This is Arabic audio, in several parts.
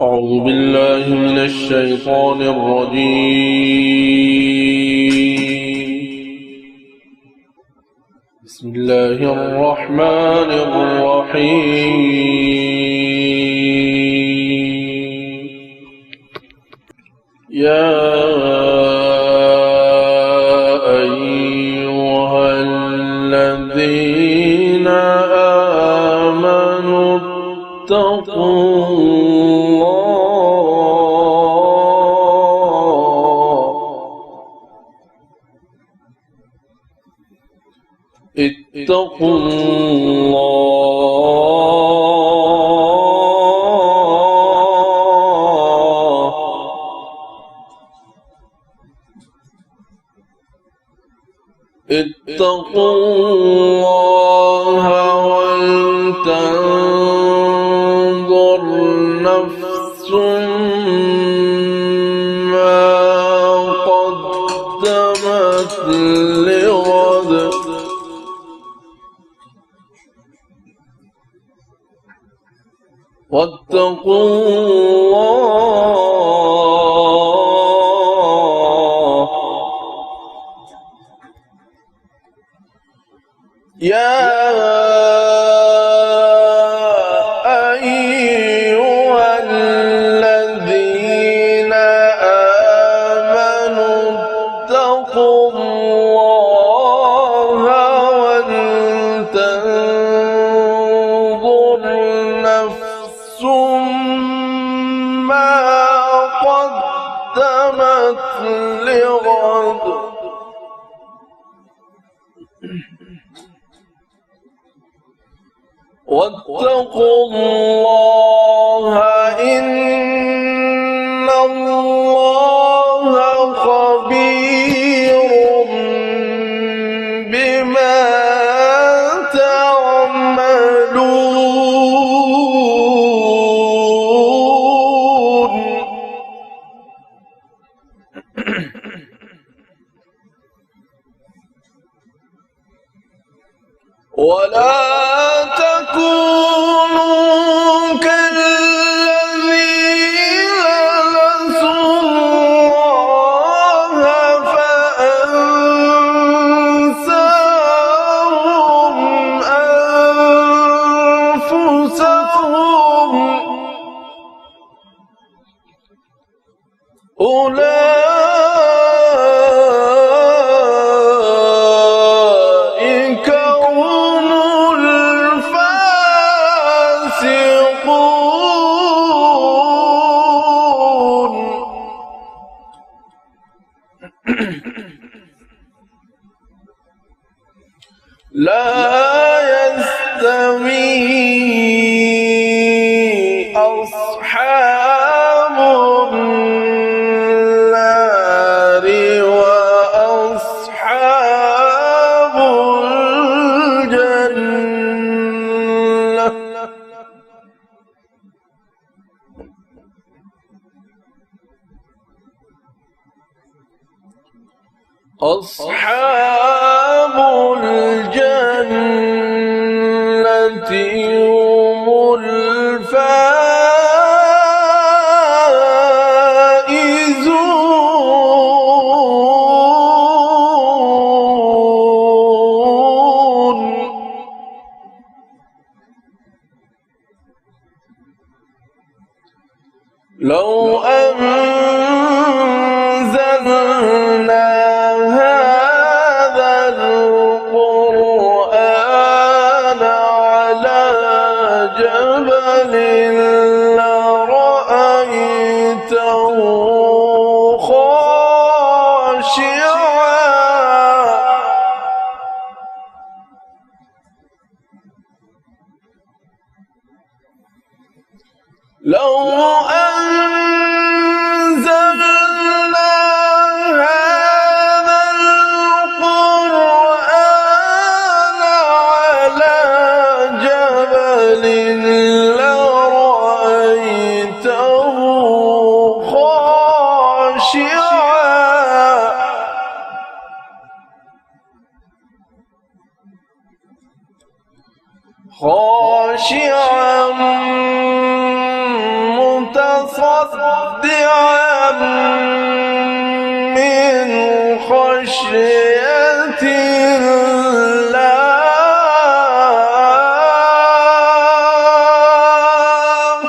أعوذ بالله من الشيطان الرجيم. بسم الله الرحمن الرحيم. يا أيها الذين آمنوا اتقوا الله ولتنظر نفس ما قدمت لغد واتقوا الله يا أيها الذين آمنوا اتقوا الله ولتنظر نفس ما قدمت لغد واتقوا الله إن الله خبير بما تعملون ولا تكونوا كالذين نسوا الله فأنساهم أنفسهم أولئك هم الفاسقون. لا يستوي أصحاب النار وأصحاب الجنة أصحاب الجنة هم الفائزون. لو أنزلنا هذا القرآن على جبل لرأيته خاشعا لو أنزلنا هذا القرآن على جبل لرأيته خاشعا خاشعا متصدعا من خشية الله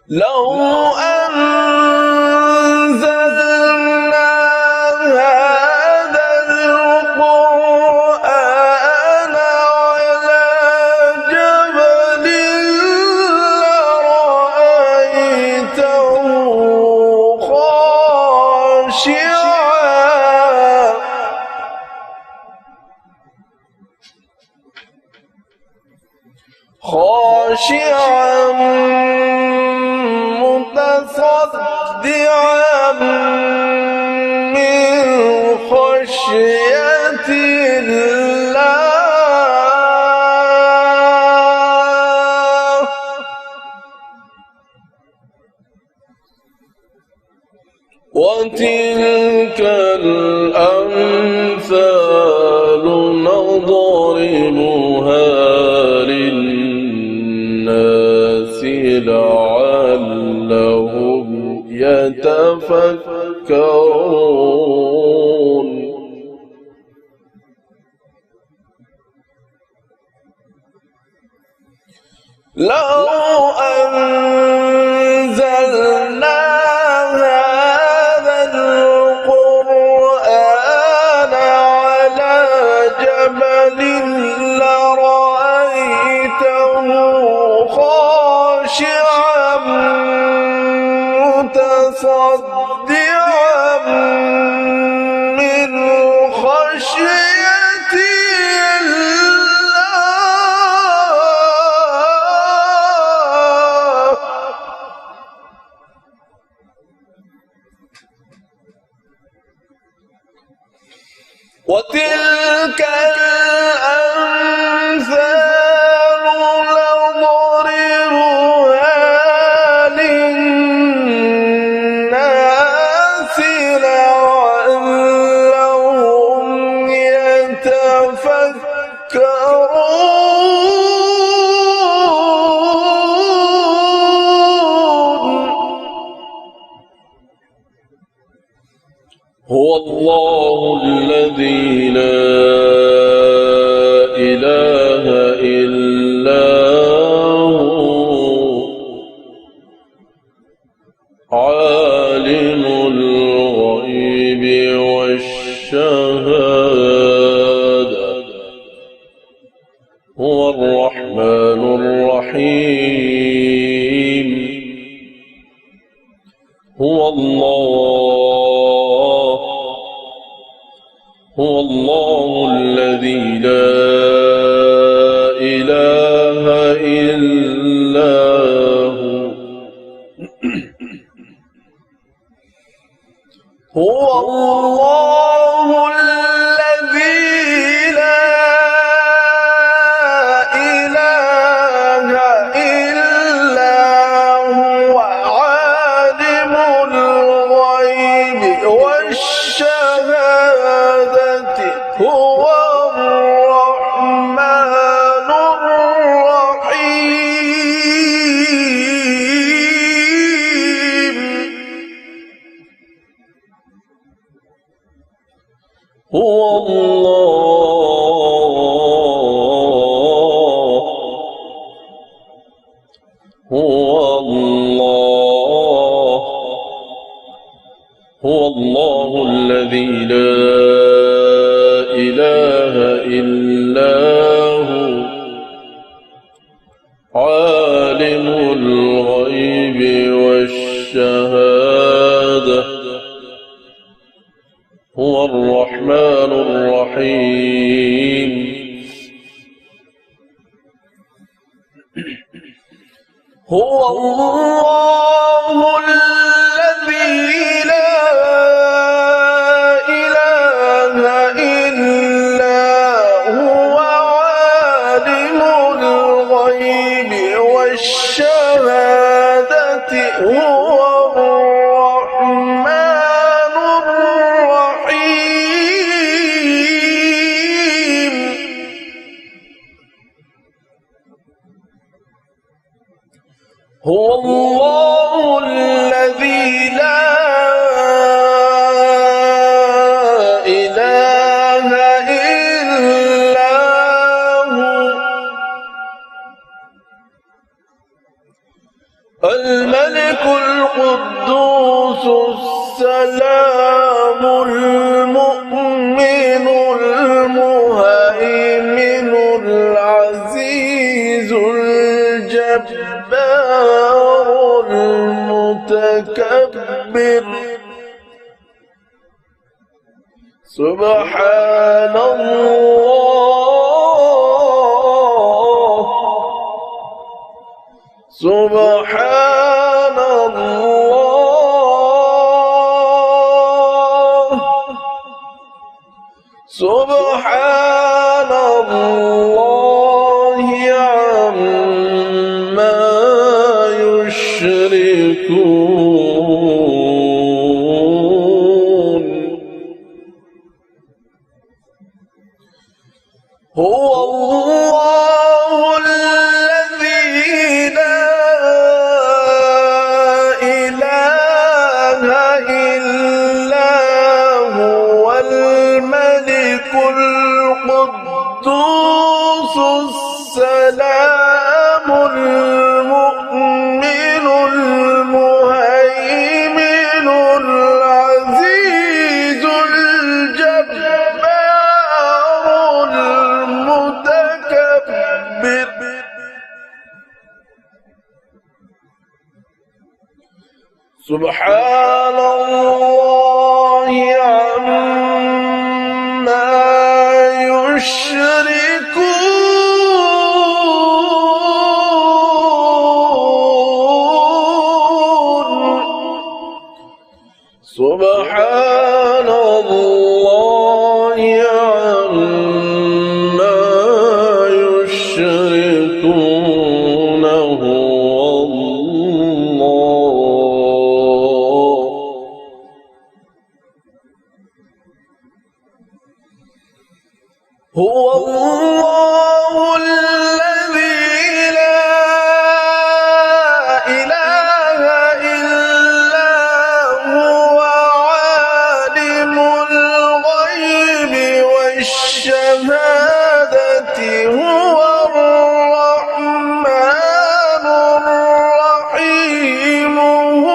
لو أنزلنا هذا القرآن على جبل لرأيته خاشعا متصدعا من خشية الله وتلك الأمثال نضربها للناس لعلهم يتفكرون لو أنزلنا هذا القرآن على جبل لرأيته خاشعا متصدعا من خشية الله وتلك الأمثال نضربها للناس لعلهم يتفكرون هو الله الذي لا إله إلا هو عالم الغيب والشهادة هو الرحمن الرحيم هو الله الذي لا إله إلا هو الله الذي لا إله إلا هو عالم الغيب والشهادة هو الرحمن الرحيم هو الله الذي لا إله إلا هو عالم الغيب والشهادة هو الرحمن الرحيم هو الله الذي لا إله إلا هو عالم الغيب والشهادة هو الرحمن الرحيم هو الله الذي لا إله إلا هو الملك القدوس السلام المؤمن المهيمن العزيز الجبار المتكبر سبحان الله سبحان الله سبحان الله عما يشركون هو الله الذي لا إله إلا هو الملك القدوس السلام المؤمن المهيمن العزيز الجبار المتكبر سبحان الله عما يشركون سبحان الله عما يشركون هو الله الذي لا إله إلا هو عالم الغيب والشهادة هو الرحمن الرحيم هو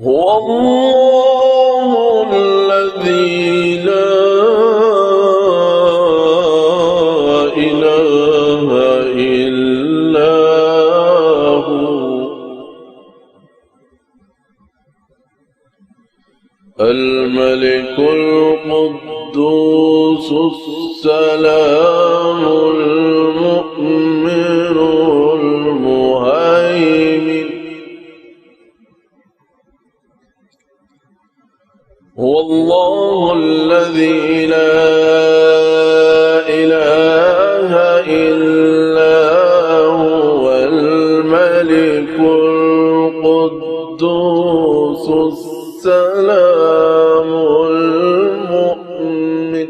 هو الله الذي لا إله إلا هو الملك القدوس السلام المؤمن المهيمن هو الله الذي لا إله إلا هو الملك القدوس السلام المؤمن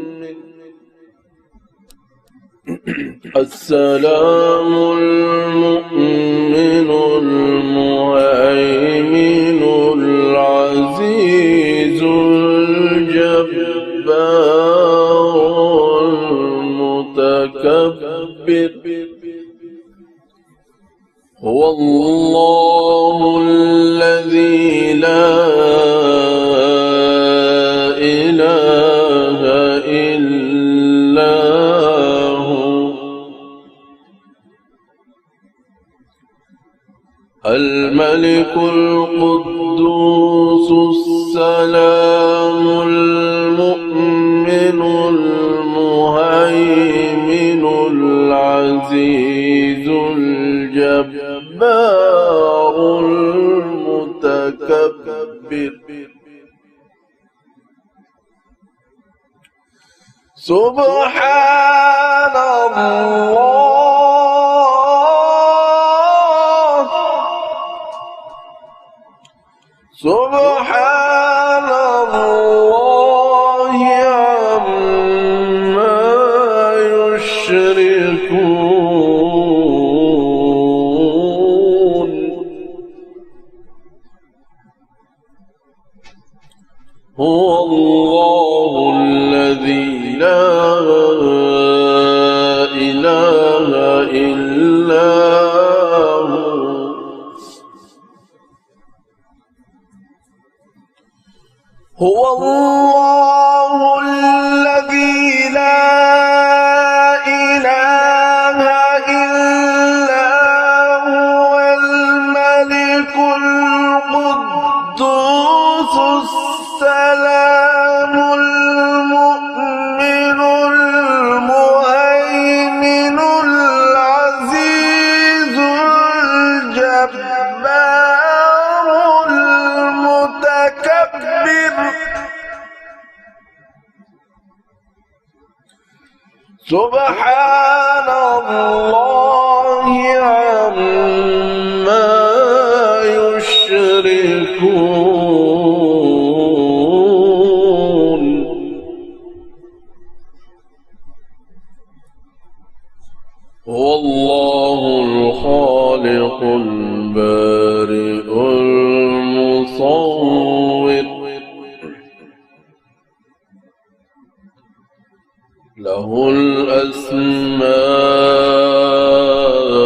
السلام المؤمن المهيمن العزيز الجبار المتكبر هو الله الذي لا إله إلا هو الملك القدوس السلام المؤمن المهيمن العزيز الجبار المتكبر سبحان الله سبحان هو الله الذي لا إله إلا هو الملك القدوس السلام المؤمن المهيمن العزيز الجبار المتكبر سبحان الله عما يشركون هو الله الخالق البارئ المصور له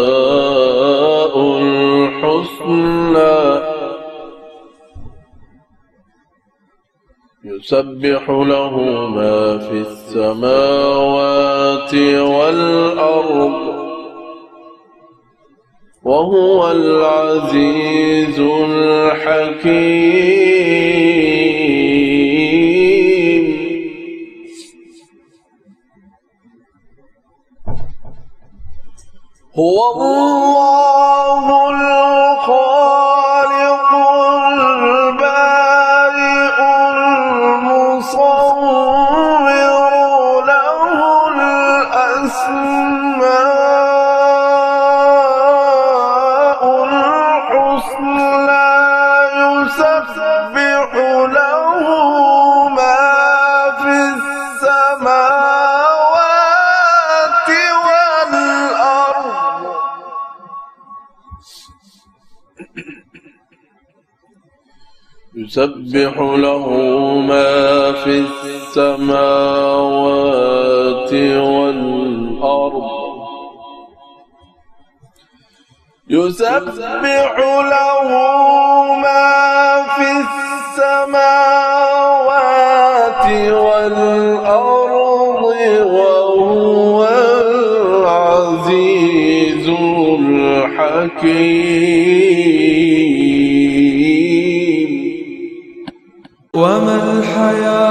الأسماء الحسنى يسبح له ما في السماوات والأرض وهو العزيز الحكيم هو الله الخالق البارئ المصور له الأسماء الحسنى يسبح له ما في السماوات والأرض يسبح له ما في السماوات والأرض يسبح له ما في السماوات والأرض وهو العزيز الحكيم وما الحياة